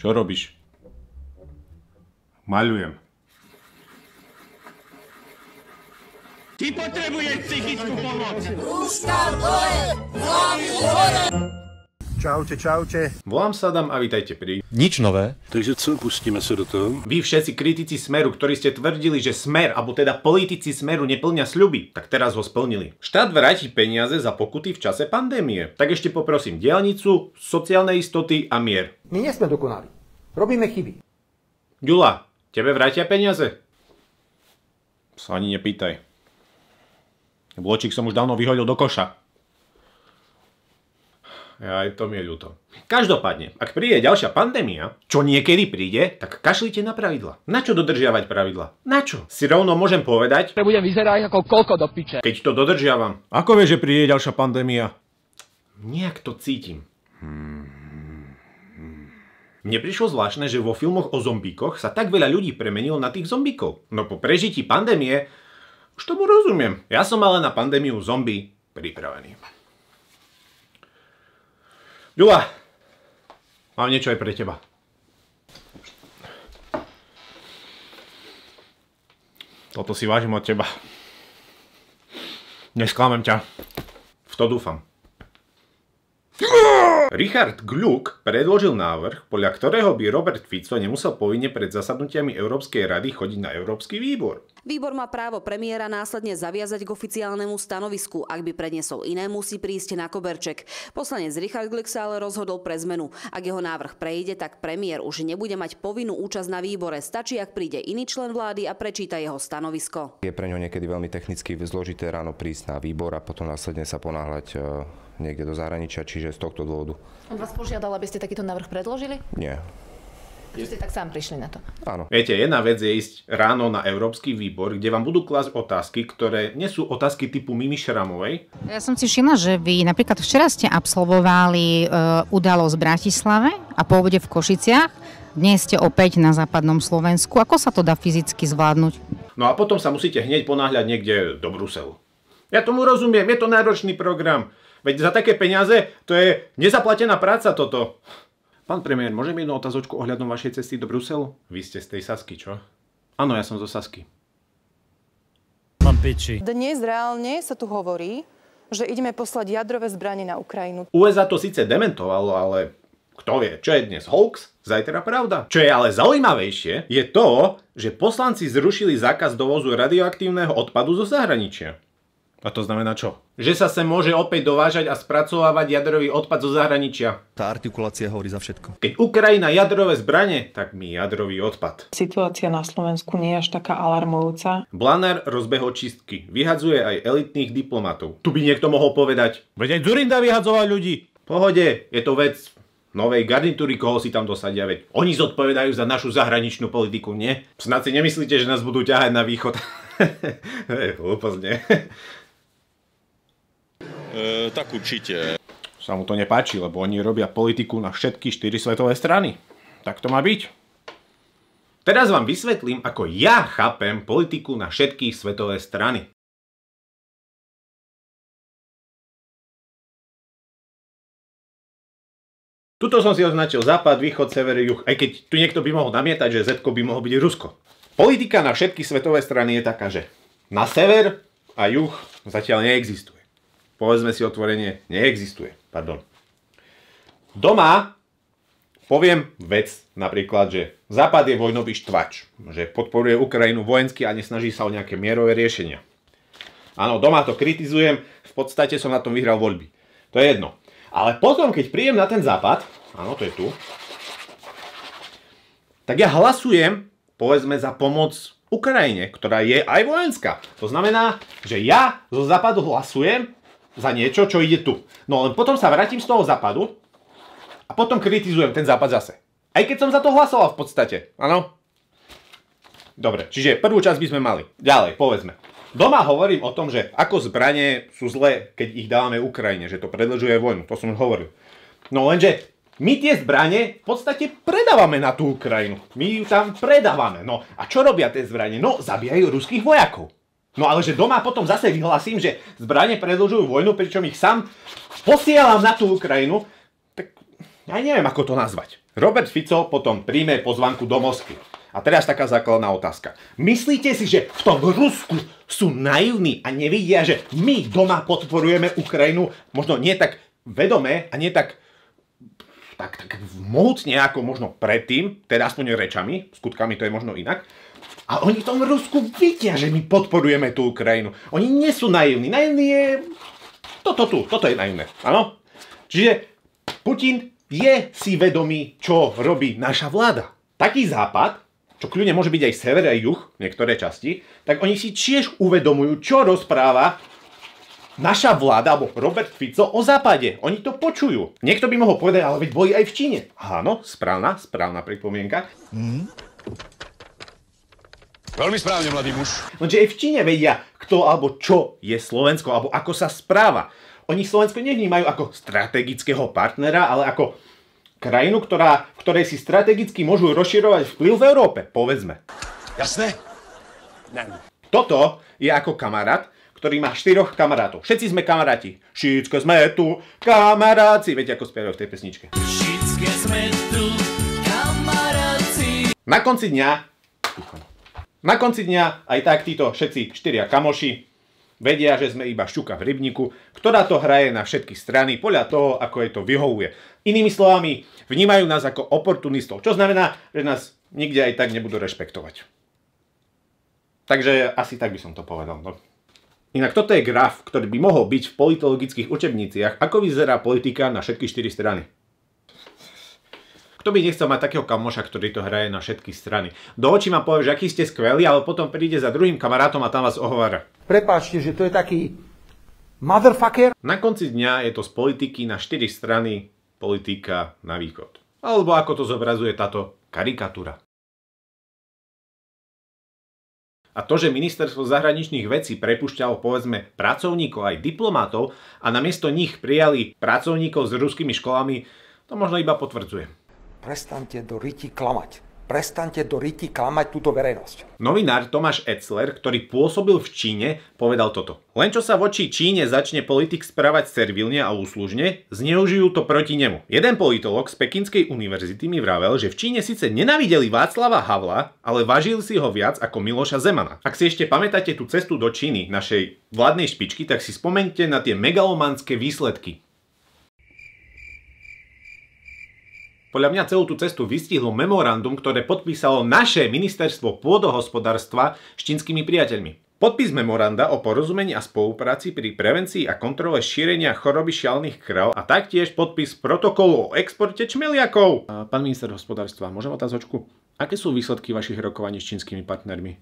Čo robíš? Maľujem. Ty potrebuješ psychickú pomoc. Rúška dole, hlavy hore. Čaute, čaute. Volám sa Adam a vítajte pri... Nič nové. Takže co, pustíme sa do toho? Vy všetci kritici Smeru, ktorí ste tvrdili, že Smer, alebo teda politici Smeru neplnia sľuby, tak teraz ho splnili. Štát vráti peniaze za pokuty v čase pandémie. Tak ešte poprosím diaľnicu, sociálne istoty a mier. My nie sme dokonali. Robíme chyby. Ďula, tebe vrátia peniaze? Sa ani nepýtaj. Bločík som už dávno vyhodil do koša. Aj to mi je ľúto. Každopádne, ak príde ďalšia pandémia, čo niekedy príde, tak kašlite na pravidla. Na čo dodržiavať pravidla? Na čo? Si rovno môžem povedať, že budem vyzerať ako koľko do piče. keď to dodržiavam. Ako vieš, že príde ďalšia pandémia? Nejak to cítim. Mne prišlo zvláštne, že vo filmoch o zombíkoch sa tak veľa ľudí premenilo na tých zombíkov. No po prežití pandémie už tomu rozumiem. Ja som ale na pandémiu zombie pripravený. Ďula, mám niečo aj pre teba. Toto si vážim od teba. Nesklamem ťa. V to dúfam. Richard Gluck predložil návrh, podľa ktorého by Robert Fico nemusel povinne pred zasadnutiami Európskej rady chodiť na Európsky výbor. Výbor má právo premiéra následne zaviazať k oficiálnemu stanovisku. Ak by predniesol iné, musí prísť na koberček. Poslanec Richard Gluck sa ale rozhodol pre zmenu. Ak jeho návrh prejde, tak premiér už nebude mať povinnú účasť na výbore. Stačí, ak príde iný člen vlády a prečíta jeho stanovisko. Je pre ňo niekedy veľmi technicky zložité ráno prísť na výbor a potom následne sa ponáhľať niekde do zahraničia, čiže z tohto dôvodu. On vás požiadal, aby ste takýto návrh predložili? Nie. Že ste tak sám prišli na to? Áno. Viete, jedna vec je ísť ráno na Európsky výbor, kde vám budú klásť otázky, ktoré nie sú otázky typu Mimi Šramovej. Ja som si všimla, že vy napríklad včera ste absolvovali udalosť v Bratislave a po obede v Košiciach. Dnes ste opäť na západnom Slovensku. Ako sa to dá fyzicky zvládnuť? No a potom sa musíte hneď ponáhľať niekde do Bruselu. Ja tomu rozumiem, je to náročný program. Veď za také peniaze to je nezaplatená práca toto. Pán premiér, môžem jednu otázočku ohľadom vašej cesty do Bruselu? Vy ste z tej Sasky, čo? Áno, ja som zo Sasky. Mám piči. Dnes reálne sa tu hovorí, že ideme poslať jadrové zbranie na Ukrajinu. USA to síce dementovalo, ale kto vie, čo je dnes hoax, zajtra pravda. Čo je ale zaujímavejšie, je to, že poslanci zrušili zákaz dovozu radioaktívneho odpadu zo zahraničia. A to znamená čo? Že sa sem môže opäť dovážať a spracovávať jadrový odpad zo zahraničia. Tá artikulácia hovorí za všetko. Keď Ukrajina jadrové zbrane, tak my jadrový odpad. Situácia na Slovensku nie je až taká alarmujúca. Blanár rozbehol čistky. Vyhadzuje aj elitných diplomatov. Tu by niekto mohol povedať, veď aj Dzurinda vyhadzoval ľudí. V pohode, je to vec novej garnitúry, koho si tam dosadia, veď oni zodpovedajú za našu zahraničnú politiku, nie? Snad si nemyslíte, že nás budú ťahať na východ? Hlúposť, nie? Tak určite. Sa mu to nepáči, lebo oni robia politiku na všetky 4 svetové strany. Tak to má byť. Teraz vám vysvetlím, ako ja chápem politiku na všetky svetové strany. Tuto som si označil západ, východ, sever, juh, aj keď tu niekto by mohol namietať, že Zetko by mohol byť Rusko. Politika na všetky svetové strany je taká, že na sever a juh zatiaľ neexistuje. Povedzme si otvorene, neexistuje. Pardon. Doma poviem vec, napríklad, že Západ je vojnový štvač, že podporuje Ukrajinu vojensky a nesnaží sa o nejaké mierové riešenia. Áno, doma to kritizujem, v podstate som na tom vyhral voľby. To je jedno. Ale potom, keď prídem na ten Západ, áno, to je tu, tak ja hlasujem, povedzme, za pomoc Ukrajine, ktorá je aj vojenská. To znamená, že ja zo Západu hlasujem za niečo, čo ide tu. No len potom sa vrátim z toho Západu a potom kritizujem ten Západ zase. Aj keď som za to hlasoval v podstate, áno? Dobre, čiže prvú časť by sme mali. Ďalej, povedzme. Doma hovorím o tom, že ako zbranie sú zlé, keď ich dávame Ukrajine, že to predĺžuje vojnu, to som už hovoril. No lenže my tie zbranie v podstate predávame na tú Ukrajinu. My ju tam predávame. No a čo robia tie zbranie? No zabíjajú ruských vojakov. No ale že doma potom zase vyhlasím, že zbranie predĺžujú vojnu, pričom ich sám posielam na tú Ukrajinu, Ja neviem, ako to nazvať. Robert Fico potom príjme pozvánku do Moskvy. A teraz taká základná otázka. Myslíte si, že v tom Rusku sú naivní a nevidia, že my doma podporujeme Ukrajinu, možno nie tak vedome a nie tak mohutne ako možno predtým, teda aspoň rečami, skutkami to je možno inak. A oni v tom Rusku vidia, že my podporujeme tú Ukrajinu. Oni nie sú naivní. Naivní je toto je naivné. Áno? Čiže Putin je si vedomý, čo robí naša vláda. Taký západ, čo kľudne môže byť aj sever, aj juh, niektoré časti, tak oni si tiež uvedomujú, čo rozpráva naša vláda, alebo Robert Fico o západe. Oni to počujú. Niekto by mohol povedať, ale veď boli aj v Číne. Áno, správna pripomienka. Veľmi správne, mladý muž. Lenže aj v Číne vedia, kto alebo čo je Slovensko, alebo ako sa správa. Oni Slovensko nevnímajú ako strategického partnera, ale ako krajinu, v ktorej si strategicky môžu rozširovať vplyv v Európe, povedzme. Jasné? Toto je ako kamarát, ktorý má 4 kamarátov. Všetci sme kamaráti. Všetci sme tu kamaráci. Viete, ako spievajú v tej pesničke. Všetci sme tu kamaráci. Na konci dňa aj tak títo všetci 4 kamoši vedia, že sme iba šťuka v rybníku, ktorá to hraje na všetky strany podľa toho, ako jej to vyhovuje. Inými slovami, vnímajú nás ako oportunistov, čo znamená, že nás nikde aj tak nebudú rešpektovať. Takže asi tak by som to povedal. No. Inak toto je graf, ktorý by mohol byť v politologických učebniciach, ako vyzerá politika na všetky 4 strany. Kto by nechcel mať takého kamoša, ktorý to hraje na všetky strany? Do očí ma povie, že aký ste skvelí, ale potom príde za druhým kamarátom a tam vás ohovára. Prepáčte, že to je taký motherfucker. Na konci dňa je to z politiky na 4 strany politika na východ. Alebo ako to zobrazuje táto karikatúra. A to, že ministerstvo zahraničných vecí prepúšťalo povedzme pracovníkov aj diplomatov a namiesto nich prijali pracovníkov s ruskými školami, to možno iba potvrdzuje. Prestaňte do ryti klamať. Prestaňte do ryti klamať túto verejnosť. Novinár Tomáš Etzler, ktorý pôsobil v Číne, povedal toto. Len čo sa voči Číne začne politik správať servilne a úslužne, zneužijú to proti nemu. Jeden politolog z Pekinskej univerzity mi vravel, že v Číne síce nenávideli Václava Havla, ale vážili si ho viac ako Miloša Zemana. Ak si ešte pamätáte tú cestu do Číny, našej vládnej špičky, tak si spomeňte na tie megalomanské výsledky. Podľa mňa celú tú cestu vystihlo memorandum, ktoré podpísalo naše ministerstvo pôdohospodárstva s čínskymi priateľmi. Podpis memoranda o porozumení a spolupráci pri prevencii a kontrole šírenia choroby šialených kráv a taktiež podpis protokolu o exporte čmeliakov. Pán minister hospodárstva, môžem otázočku? Aké sú výsledky vašich rokovaní s čínskymi partnermi?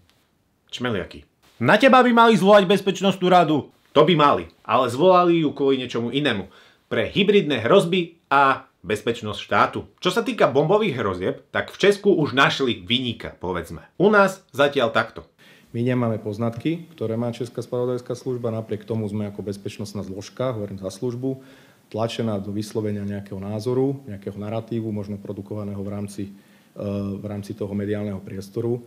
Čmeliaky. Na teba by mali zvolať bezpečnostnú radu. To by mali, ale zvolali ju kvôli niečomu inému. Pre hybridné hrozby a bezpečnosť štátu. Čo sa týka bombových hrozieb, tak v Česku už našli viníka, povedzme. U nás zatiaľ takto. My nemáme poznatky, ktoré má Česká spravodajská služba, napriek tomu sme ako bezpečnostná zložka, hovorím za službu, tlačená do vyslovenia nejakého názoru, nejakého naratívu, možno produkovaného v rámci toho mediálneho priestoru.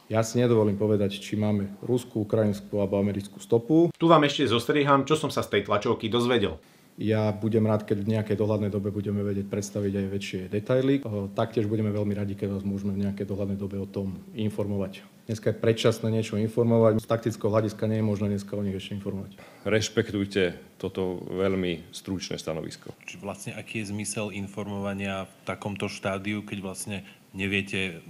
Ja si nedovolím povedať, či máme ruskú, ukrajinskú alebo americkú stopu. Tu vám ešte zostriham, čo som sa z tej tlačovky dozvedel. Ja budem rád, keď v nejakej dohľadnej dobe budeme vedieť predstaviť aj väčšie detaily. Taktiež budeme veľmi radi, keď vás môžeme v nejakej dohľadnej dobe o tom informovať. Dneska je predčasné niečo informovať. Z taktického hľadiska nie je možné dneska o nich ešte informovať. Rešpektujte toto veľmi stručné stanovisko. Či vlastne aký je zmysel informovania v takomto štádiu, keď vlastne neviete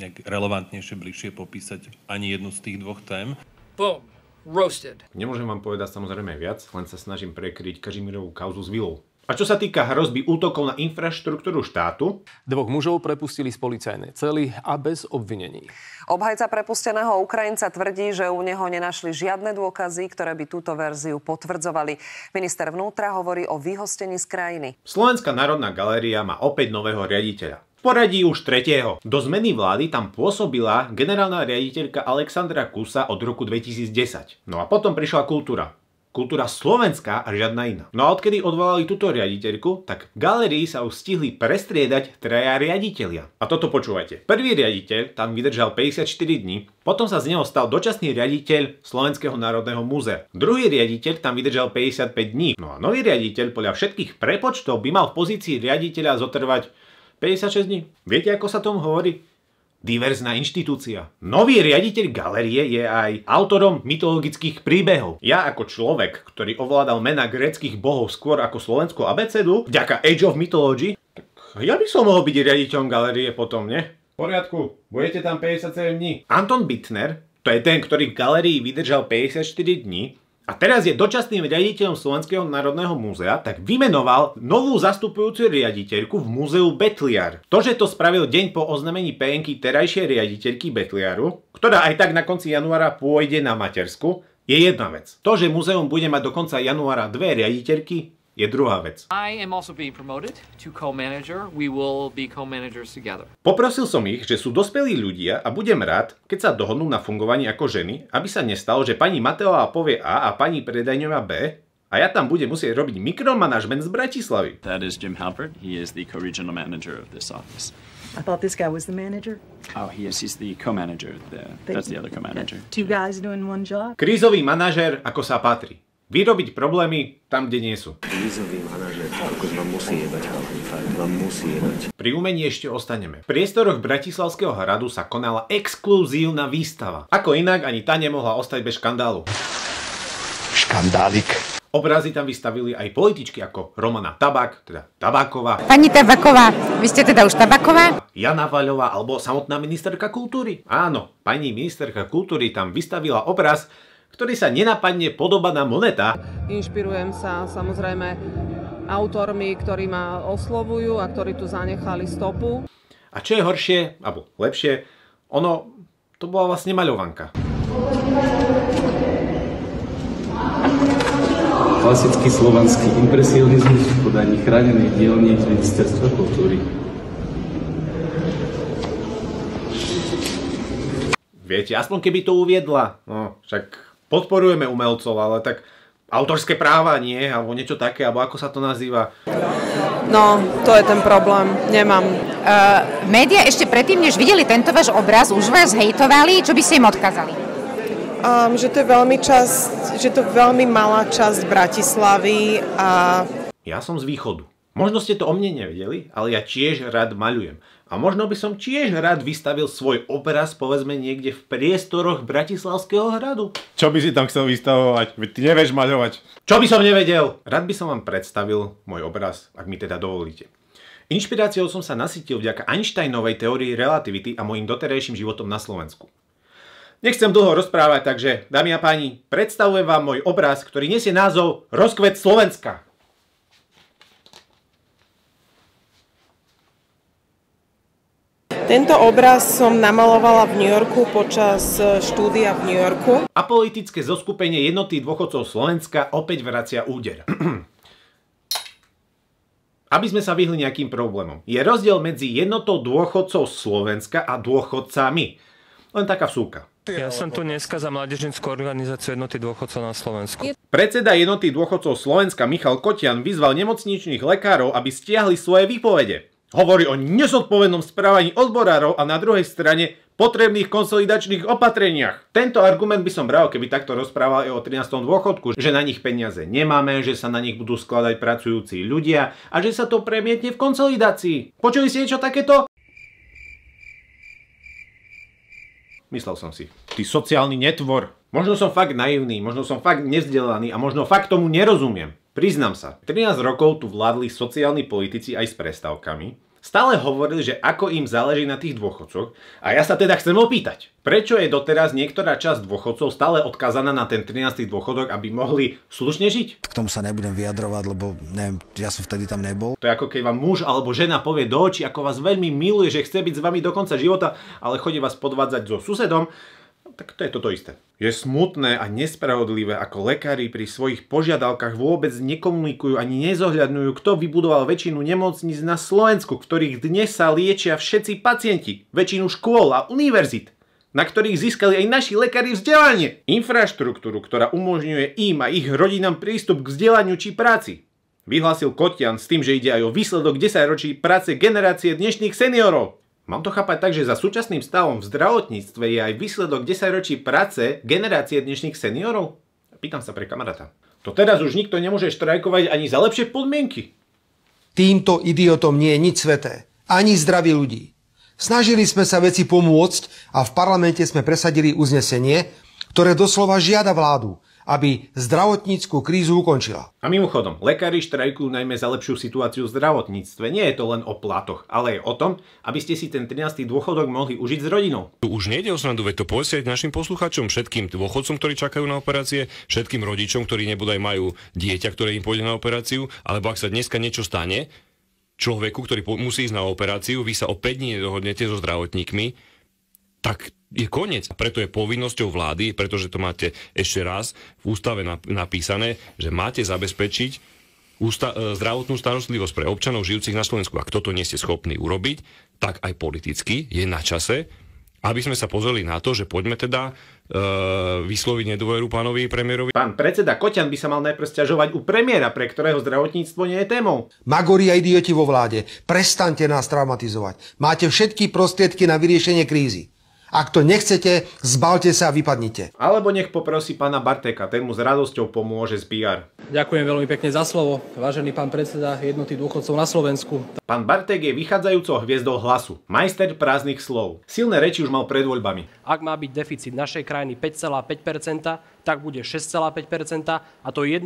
nejak relevantnejšie, bližšie popísať ani jednu z tých dvoch tém? Boom. Roasted. Nemôžem vám povedať samozrejme viac, len sa snažím prekryť Kažimírovú kauzu s vilou. A čo sa týka hrozby útokov na infraštruktúru štátu? 2 mužov prepustili z policajnej cely a bez obvinení. Obhajca prepusteného Ukrajinca tvrdí, že u neho nenašli žiadne dôkazy, ktoré by túto verziu potvrdzovali. Minister vnútra hovorí o vyhostení z krajiny. Slovenská národná galéria má opäť nového riaditeľa. V poradí už 3. Do zmeny vlády tam pôsobila generálna riaditeľka Alexandra Kusa od roku 2010. No a potom prišla kultúra. Kultúra slovenská a žiadna iná. No a odkedy odvolali túto riaditeľku, tak v galérii sa už stihli prestriedať traja riaditelia. A toto počúvajte. Prvý riaditeľ tam vydržal 54 dní, potom sa z neho stal dočasný riaditeľ Slovenského národného múzea. Druhý riaditeľ tam vydržal 55 dní. No a nový riaditeľ podľa všetkých prepočtov by mal v pozícii riaditeľa zotrvať 56 dní. Viete, ako sa tomu hovorí? Diverzná inštitúcia. Nový riaditeľ galérie je aj autorom mytologických príbehov. Ja ako človek, ktorý ovládal mená gréckych bohov skôr ako slovenskú abecedu, vďaka Age of Mythology, tak ja by som mohol byť riaditeľom galérie potom, ne? V poriadku, budete tam 57 dní. Anton Bittner, to je ten, ktorý v galérii vydržal 54 dní, a teraz je dočasným riaditeľom Slovenského národného múzea, tak vymenoval novú zastupujúcu riaditeľku v múzeu Betliar. To, že to spravil deň po oznámení PN-ky terajšej riaditeľky Betliaru, ktorá aj tak na konci januára pôjde na matersku, je jedna vec. To, že múzeum bude mať do konca januára dve riaditeľky, je druhá vec. I am also being promoted to co-manager. We will be co-managers together. Poprosil som ich, že sú dospelí ľudia a budem rád, keď sa dohodnú na fungovaní ako ženy, aby sa nestalo, že pani Mateová povie A a pani Predajňová B a ja tam budem musieť robiť mikromanažment z Bratislavy. That is Jim Halpert. He is the co-regional manager of this office. I thought this guy was the manager. Oh, he's the co-manager. That's the other co-manager. Two guys doing one job. Krízový manažér, ako sa patrí. Vyrobiť problémy tam, kde nie sú. Krízový manažér, ako vám musí jebať, vám musí jebať. Pri umení ešte ostaneme. V priestoroch Bratislavského hradu sa konala exkluzívna výstava. Ako inak, ani tá nemohla ostať bez škandálu. Škandálik. Obrazy tam vystavili aj političky ako Romana Tabak, teda Tabáková. Pani Tabáková, vy ste teda už Tabáková? Jana Vaľová alebo samotná ministerka kultúry. Áno, pani ministerka kultúry tam vystavila obraz, ktorý sa nenapadne podoba na Moneta. Inšpirujem sa samozrejme autormi, ktorí ma oslovujú a ktorí tu zanechali stopu. A čo je horšie, alebo lepšie, to bola vlastne maľovanka. Klasický slovanský impresionizmus v podaní chránenej dielne Ministerstva kultúry. Viete, aspoň keby to uviedla, však podporujeme umelcov, ale tak autorské práva nie, alebo niečo také, alebo ako sa to nazýva? No, to je ten problém, nemám. Média ešte predtým, než videli tento váš obraz, už vás hejtovali, čo by ste im odkázali? Že to je veľmi malá časť Bratislavy a... Ja som z východu. Možno ste to o mne nevedeli, ale ja tiež rád maľujem. A možno by som tiež rád vystavil svoj obraz, povedzme, niekde v priestoroch Bratislavského hradu. Čo by si tam chcel vystavovať? Veď ty nevieš maľovať. Čo by som nevedel? Rád by som vám predstavil môj obraz, ak mi teda dovolíte. Inšpiráciou som sa nasytil vďaka Einsteinovej teórii relativity a môjim doterajším životom na Slovensku. Nechcem dlho rozprávať, takže, dámy a páni, predstavujem vám môj obraz, ktorý nesie názov Rozkvet Slovenska. Tento obraz som namalovala v New Yorku počas štúdia v New Yorku. Apolitické zoskupenie Jednoty dôchodcov Slovenska opäť vracia úder. Aby sme sa vyhli nejakým problémom. Je rozdiel medzi Jednotou dôchodcov Slovenska a dôchodcami. Len taká vsúka. Ja som tu dneska za mládežnickú organizáciu Jednoty dôchodcov na Slovensku. Predseda Jednoty dôchodcov Slovenska Michal Kotian vyzval nemocničných lekárov, aby stiahli svoje výpovede. Hovorí o nezodpovednom správaní odborárov a na druhej strane potrebných konsolidačných opatreniach. Tento argument by som bral, keby takto rozprával aj o 13. dôchodku, že na nich peniaze nemáme, že sa na nich budú skladať pracujúci ľudia a že sa to premietne v konsolidácii. Počuli ste niečo takéto? Myslel som si, ty sociálny netvor. Možno som fakt naivný, možno som fakt nevzdelaný a možno fakt tomu nerozumiem. Priznám sa, 13 rokov tu vládli sociálni politici aj s prestávkami. Stále hovorili, že ako im záleží na tých dôchodcoch. A ja sa teda chcem opýtať, prečo je doteraz niektorá časť dôchodcov stále odkázaná na ten 13. dôchodok, aby mohli slušne žiť? K tomu sa nebudem vyjadrovať, lebo neviem, ja som vtedy tam nebol. To je ako keď vám muž alebo žena povie do očí, ako vás veľmi miluje, že chce byť s vami do konca života, ale chodí vás podvádzať so susedom. Tak to je toto isté. Je smutné a nespravodlivé, ako lekári pri svojich požiadavkách vôbec nekomunikujú ani nezohľadňujú, kto vybudoval väčšinu nemocníc na Slovensku, ktorých dnes sa liečia všetci pacienti, väčšinu škôl a univerzít. na ktorých získali aj naši lekári vzdelanie. Infraštruktúru, ktorá umožňuje im a ich rodinám prístup k vzdelaniu či práci. Vyhlásil Koťan s tým, že ide aj o výsledok 10 ročí práce generácie dnešných seniorov. Mám to chápať tak, že za súčasným stavom v zdravotníctve je aj výsledok 10 ročí práce generácie dnešných seniorov? Pýtam sa pre kamaráta. To teraz už nikto nemôže štrajkovať ani za lepšie podmienky. Týmto idiotom nie je nič sveté. Ani zdraví ľudí. Snažili sme sa veci pomôcť a v parlamente sme presadili uznesenie, ktoré doslova žiada vládu, aby zdravotnícku krízu ukončila. A mimochodom, lekári štrajkujú najmä za lepšiu situáciu v zdravotníctve. Nie je to len o platoch, ale aj o tom, aby ste si ten 13. dôchodok mohli užiť s rodinou. Tu už nejde o srandu, veď to povedzte aj našim poslucháčom, všetkým dôchodcom, ktorí čakajú na operácie, všetkým rodičom, ktorí nebodaj majú dieťa, ktoré im pôjde na operáciu, alebo ak sa dneska niečo stane, človeku, ktorý musí ísť na operáciu, vy sa o 5 dní nedohodnete so zdravotníkmi, tak je koniec. A preto je povinnosťou vlády, pretože to máte ešte raz v ústave napísané, že máte zabezpečiť zdravotnú starostlivosť pre občanov žijúcich na Slovensku. Ak toto nie ste schopní urobiť, tak aj politicky je na čase, aby sme sa pozreli na to, že poďme teda vysloviť nedôveru pánovi premiérovi. Pán predseda Koťan by sa mal najprv sťažovať u premiéra, pre ktorého zdravotníctvo nie je témou. Magori a idioti vo vláde, prestaňte nás traumatizovať. Máte všetky prostriedky na vyriešenie krízy. Ak to nechcete, zbalte sa a vypadnite. Alebo nech poprosí pána Bartéka, ten mu s radosťou pomôže z PR. Ďakujem veľmi pekne za slovo. Vážený pán predseda Jednoty dôchodcov na Slovensku. Pán Barték je vychádzajúcou hviezdou Hlasu. Majster prázdnych slov. Silné reči už mal pred voľbami. Ak má byť deficit našej krajiny 5,5%, tak bude 6,5% a to 1%,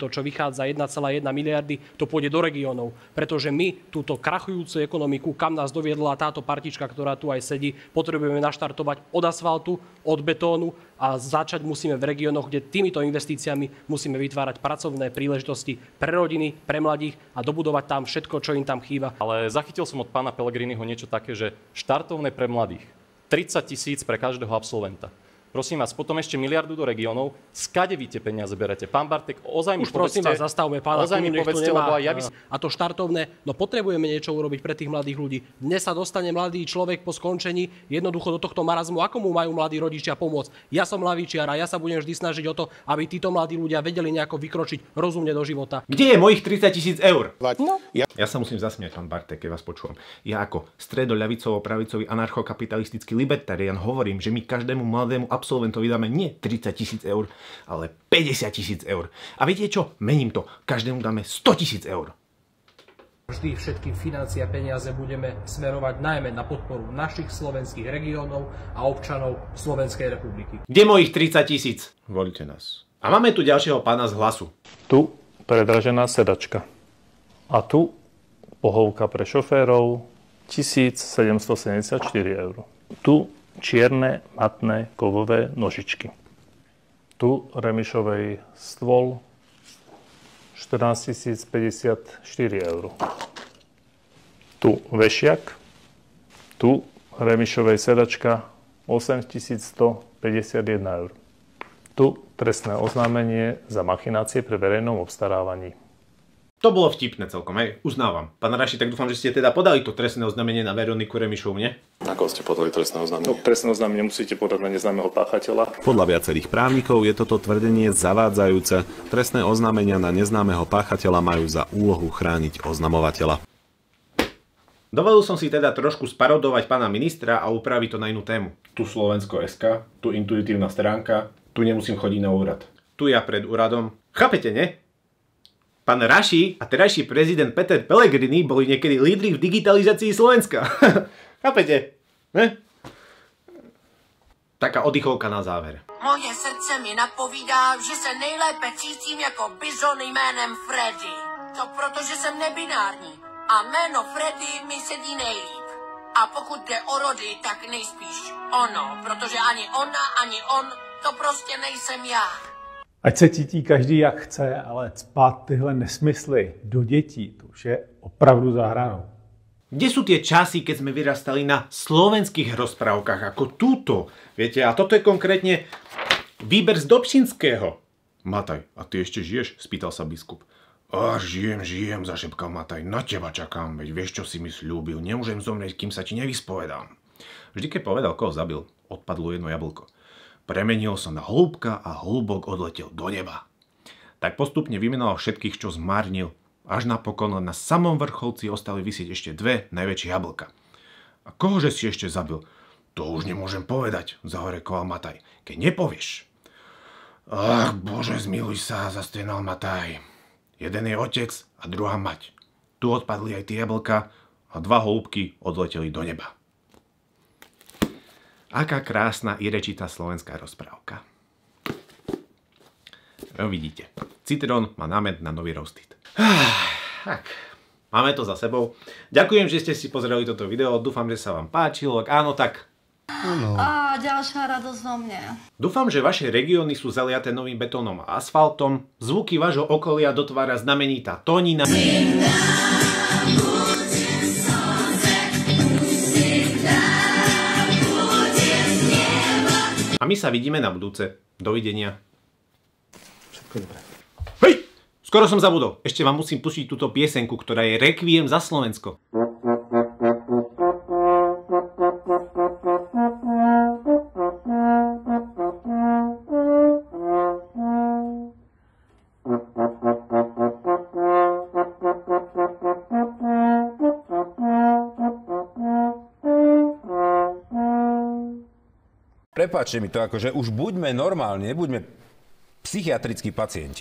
čo vychádza 1,1 miliardy, to pôjde do regiónov. Pretože my túto krachujúcu ekonomiku, kam nás doviedla táto partička, ktorá tu aj sedí, potrebujeme naštartovať od asfaltu, od betónu a začať musíme v regiónoch, kde týmito investíciami musíme vytvárať pracovné príležitosti pre rodiny, pre mladých a dobudovať tam všetko, čo im tam chýba. Ale zachytil som od pána Pellegriniho niečo také, že štartovné pre mladých. 30 000 pre každého absolventa. Prosím vás, potom ešte miliardu do regiónov. Skade vy tie peniaze berete? Pán Bartek, ozaj mi povedzte... Už prosím vás, zastavme pána, a to štartovné, no potrebujeme niečo urobiť pre tých mladých ľudí. Dnes sa dostane mladý človek po skončení jednoducho do tohto marazmu. Ako mu majú mladí rodičia pomôcť? Ja som lavičiar a ja sa budem vždy snažiť o to, aby títo mladí ľudia vedeli nejako vykročiť rozumne do života. Kde je mojich 30 000 eur? No. Ja sa musím zasmiať, pán Bartek, keď vás počúvam. Ja ako stredoľavicovo-pravicový anarchokapitalistický libertarián hovorím, že my každému mladému absolventovi dáme nie 30 000 eur, ale 50 000 eur. A viete čo? Mením to. Každému dáme 100 000 eur. Vždy všetky financie a peniaze budeme smerovať najmä na podporu našich slovenských regiónov a občanov Slovenskej republiky. Kde mojich 30 000? Voľte nás. A máme tu ďalšieho pána z Hlasu. Tu predražená sedačka. A tu pohovka pre šoférov 1774 eur. Tu čierne, matné, kovové nožičky. Tu remišovej stôl 14 054 eur. Tu vešiak. Tu remišovej sedačka 8151 eur. Tu trestné oznámenie za machinácie pri verejnom obstarávaní. To bolo vtipné celkom, hej, uznávam. Pán Raši, tak dúfam, že ste teda podali to trestné oznámenie na Veroniku Remišovu, nie? Ako ste podali trestné oznámenie? No, trestné oznámenie musíte podať na neznámeho páchateľa. Podľa viacerých právnikov je toto tvrdenie zavádzajúce. Trestné oznámenia na neznámeho páchateľa majú za úlohu chrániť oznamovateľa. Dovolil som si teda trošku sparodovať pána ministra a upraviť to na inú tému. Tu Slovensko.sk, tu intuitívna stránka, tu nemusím chodiť na úrad. Tu ja pred úradom. Chápete, ne? Pán Raši a terajší prezident Peter Pellegrini boli niekedy lídri v digitalizácii Slovenska. Chápete? Ne? Taká oddychovka na záver. Moje srdce mi napovídá, že se nejlépe cítím jako bizon jménem Freddy. To protože jsem nebinární a jméno Freddy mi sedí nejlíp. A pokud jde o rody, tak nejspíš ono, protože ani ona, ani on, to prostě nejsem já. Ať se cítí každý jak chce, ale cpát tyhle nesmysly do dětí, to už je opravdu za hranou. Kde sú tie časy, keď sme vyrastali na slovenských rozprávkach ako túto? Viete, a toto je konkrétne výber z Dobšinského. Mataj, a ty ešte žiješ? Spýtal sa biskup. Žijem, zašepkal Mataj. Na teba čakám, veď vieš, čo si mi sľúbil. Nemôžem zomrieť, kým sa ti nevyspovedám. Vždy, keď povedal, koho zabil, odpadlo jedno jablko. Premenil sa na holúbka a holúbok odletel do neba. Tak postupne vymenoval všetkých, čo zmárnil, až napokon len na samom vrcholci ostali visieť ešte dve najväčšie jablka. A kohože si ešte zabil? To už nemôžem povedať, zahorekoval Mataj. Keď nepovieš. Ach, Bože, zmiluj sa, zastenal Mataj. Jeden je otec a druhá mať. Tu odpadli aj tie jablka a dva holúbky odleteli do neba. Aká krásna i rečitá slovenská rozprávka. No vidíte, Citrón má námet na nový roasted. Tak, máme to za sebou. Ďakujem, že ste si pozreli toto video. Dúfam, že sa vám páčilo. Ak áno, tak... Áno. Á, ďalšia radosť vo mne. Dúfam, že vaše regióny sú zaliaté novým betónom a asfaltom. Zvuky vášho okolia dotvára znamenitá tónina. A my sa vidíme na budúce. Dovidenia. Všetko dobré. Hej! Skoro som zabudol. Ešte vám musím pustiť túto piesenku, ktorá je Requiem za Slovensko. Prepáčte mi to, akože už buďme normálni, nebuďme psychiatrickí pacienti.